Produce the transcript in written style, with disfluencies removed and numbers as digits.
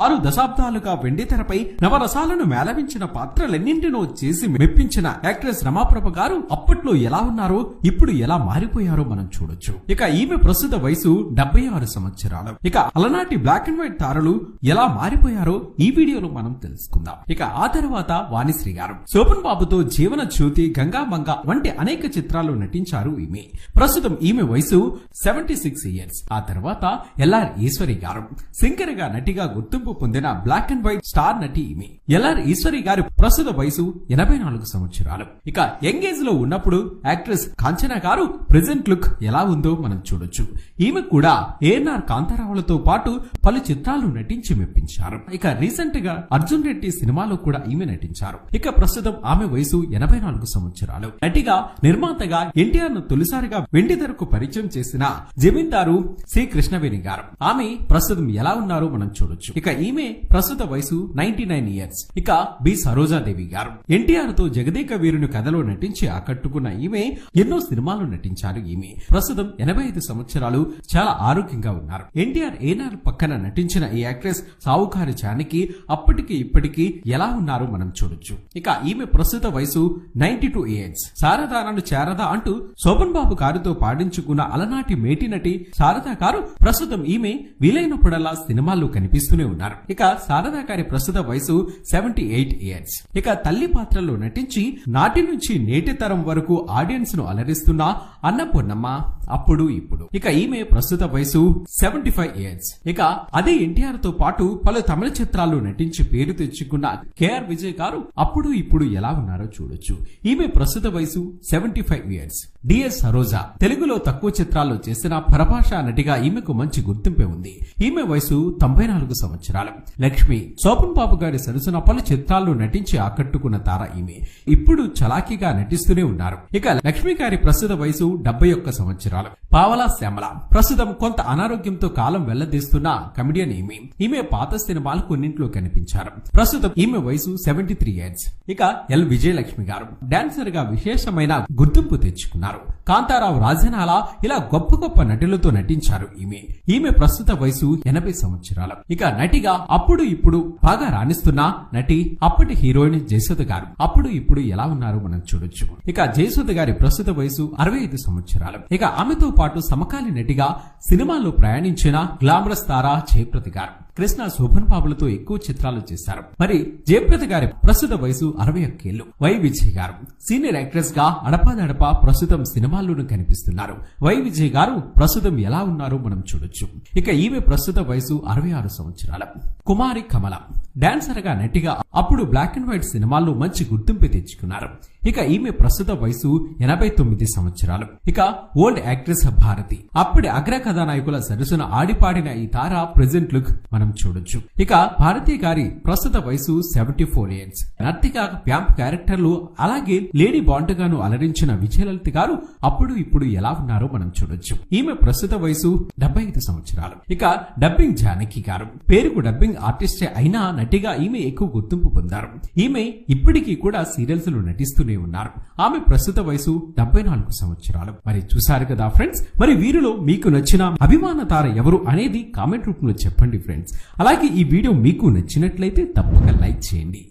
6 దశాబ్దాలుగా వెండితెరపై నవరసాలను మేళవించిన పాత్రలెన్నింటినో చేసి మెప్పించిన యాక్ట్రెస్ రమాప్రభ గారు అప్పట్లో ఎలా ఉన్నారో ఇప్పుడు ఎలా మారిపోయారో మనం చూడొచ్చు. ఇక ఈమె ప్రస్తుత వయసు 76 సంవత్సరాలు. ఇక అలనాటి బ్లాక్ అండ్ వైట్ తారలు ఎలా మారిపోయారో ఈ వీడియోలో మనం తెలుసుకుందాం. ఇక ఆ తర్వాత వాణిశ్రీ గారు శోభన్ బాబుతో జీవన జ్యోతి, గంగామంగ వంటి అనేక చిత్రాల్లో నటించారు ఈమె. ప్రస్తుతం ఈమె వయసు 76 ఇయర్స్. ఆ తర్వాత ఎల్ఆర్ ఈశ్వరి గారు సింగర్ గా నటిగా గుర్తింపు పొందిన బ్లాక్ అండ్ వైట్ స్టార్ నటి ఈమె. ఎల్ఆర్ ఈశ్వరి గారి ప్రస్తుత వయసు 84 సంవత్సరాలు. ఇక యంగ్ ఏజ్ లో ఉన్నప్పుడు యాక్ట్రెస్ కాంచన గారు ప్రెజెంట్ లుక్ ఎలా ఉందో మనం చూడొచ్చు. ఈమె కూడా ఏఎన్ఆర్ కాంతారావులతో పాటు పలు చిత్రాలు నటించి మెప్పించారు. ఇక రీసెంట్ గా అర్జున్ రెడ్డి సినిమాలో కూడా ఈమె నటించారు. ఇక ప్రస్తుతం ఆమె వయసు 84 సంవత్సరాలు. నటిగా, నిర్మాతగా ఎన్టీఆర్ ను తొలిసారిగా వెండితెరకు పరిచయం చేసిన జమీందారు సి కృష్ణవేణి గారు ఆమె ప్రస్తుతం ఎలా ఉన్నారో మనం చూడొచ్చు. ఇక ఈమె ప్రస్తుత వయసు 99 ఇయర్స్. ఇక బి సరోజాదేవి గారు ఎన్టీఆర్ తో జగదేక వీరుని కథలో నటించి ఆకట్టుకున్న ఈమె ఎన్నో సినిమాలు నటించారు. ఈమె ప్రస్తుతం 85 సంవత్సరాలు. చాలా ఆరోగ్యంగా ఉన్నారు. ఎన్టీఆర్ ఏఎన్ఆర్ పక్కన నటించిన ఈ యాక్ట్రెస్ సావుకారి జానకి అప్పటికి ఇప్పటికి ఎలా ఉన్నారో మనం చూడొచ్చు. ఇక ఈమె ప్రస్తుత వయసు 92 ఇయర్స్. శారదాను చేరదా అంటూ శోభన్ బాబు గారితో పాడించుకున్న అలనాటి మేటి నటి శారదా గారు ప్రస్తుతం ఈమె వీలైనప్పుడల్లా సినిమాల్లో కనిపిస్తూనే ఉన్నారు. ఇక శారదా గారి ప్రస్తుత వయసు 78 ఇయర్స్. ఇక తల్లి పాత్రలో నటించి నాటి నుంచి నేటి తరం వరకు ఆడియన్స్ ను అలరిస్తున్న అన్నపూర్ణమ్మ అప్పుడు ఇప్పుడు. ఇక ఈమె ప్రస్తుత వయసు 75 ఇయర్స్. ఇక అదే ఎన్టీఆర్ తో పాటు పలు తమిళ చిత్రాల్లో నటించి పేరు తెచ్చుకున్న కేఆర్ విజయ్ గారు అప్పుడు ఇప్పుడు ఎలా ఉన్నారో చూడొచ్చు. ఈమె ప్రస్తుత వయసు 75 ఇయర్స్. డిఎస్ సరోజా తెలుగులో తక్కువ చిత్రాల్లో చేసిన పరభాషా నటిగా ఈమెకు మంచి గుర్తింపే ఉంది. ఈమె వయసు 94 సంవత్సరాలు. లక్ష్మి శోభన్ బాబు గారి సరసన పలు చిత్రాల్లో నటించి ఆకట్టుకున్న తార ఈమె. ఇప్పుడు చలాకీగా నటిస్తూనే ఉన్నారు. ఇక లక్ష్మి గారి ప్రస్తుత వయసు 71 సంవత్సరాలు. పావలా శ్యామల ప్రస్తుతం కొంత అనారోగ్యంతో కాలం వెళ్లదీస్తున్న కమెడియన్ ఈమె. ఈమె పాత సినిమాలు కొన్నింట్లో కనిపించారు. ప్రస్తుతం ఈమె వయసు 73 ఇయర్స్. ఇక ఎల్ విజయలక్ష్మి గారు డాన్సర్ గా విశేషమైన గుర్తింపు తెచ్చుకున్నారు. కాంతారావు, రాజనాల ఇలా గొప్ప గొప్ప నటులతో నటించారు ఈమె. ఈమె ప్రస్తుత వయసు 80 సంవత్సరాలు. ఇక నటిగా అప్పుడు ఇప్పుడు బాగా రాణిస్తున్న నటి అప్పటి హీరోయిన్ జయసుధ గారు అప్పుడు ఇప్పుడు ఎలా ఉన్నారో మనం చూడొచ్చు. ఇక జయసుధ గారి ప్రస్తుత వయసు 65 సంవత్సరాలు. ఇక ఆమెతో పాటు సమకాలీన నటిగా సినిమాల్లో ప్రయాణించిన గ్లామరస్ తార జయప్రద గారు కృష్ణ, శోభన్ బాబులతో ఎక్కువ చిత్రాలు చేశారు. మరి జయప్రద గారి ప్రస్తుత వయసు 61 ఏళ్లు. వై విజయ్ గారు సీనియర్ యాక్ట్రెస్ గా అడపాదడపా ప్రస్తుతం సినిమాల్లోనూ కనిపిస్తున్నారు. వై విజయ్ గారు ప్రస్తుతం ఎలా ఉన్నారో మనం చూడొచ్చు. ఇక ఈమె ప్రస్తుత వయసు 66 సంవత్సరాలు. కుమారి కమల డాన్సర్ గా నటిగా అప్పుడు బ్లాక్ అండ్ వైట్ సినిమాల్లో మంచి గుర్తింపు తెచ్చుకున్నారు. ఇక ఈమె ప్రస్తుత వయసు 89 సంవత్సరాలు. ఇక ఓల్డ్ యాక్ట్రెస్ భారతి అప్పటి అగ్ర కథానాయకుల సరసన ఆడిపాడిన ఈ తార ప్రెజెంట్ లుక్ మనం చూడొచ్చు. ఇక భారతి గారి ప్రస్తుత వయసు 74 ఇయర్స్. నర్తిగా ప్యాంప్ క్యారెక్టర్లు అలాగే లేడీ బాండ్ గాను అలరించిన విజయలలిత గారు అప్పుడు ఇప్పుడు ఎలా ఉన్నారో మనం చూడొచ్చు. ఈమె ప్రస్తుత వయసు 75 సంవత్సరాలు. ఇక డబ్బింగ్ జానకి గారు పేరుకు డబ్బింగ్ ఆర్టిస్టే అయినా నటిగా ఈమె ఎక్కువ గుర్తింపు పొందారు. ఈమె ఇప్పటికీ కూడా సీరియల్స్ లో నటిస్తూనే ఉన్నారు. ఆమె ప్రస్తుత వయసు 74 సంవత్సరాలు. మరి చూసారు కదా ఫ్రెండ్స్. మరి వీరిలో మీకు నచ్చిన అభిమాన తార ఎవరు అనేది కామెంట్ రూపంలో చెప్పండి ఫ్రెండ్స్. అలాగే ఈ వీడియో మీకు నచ్చినట్లయితే తప్పక లైక్ చేయండి.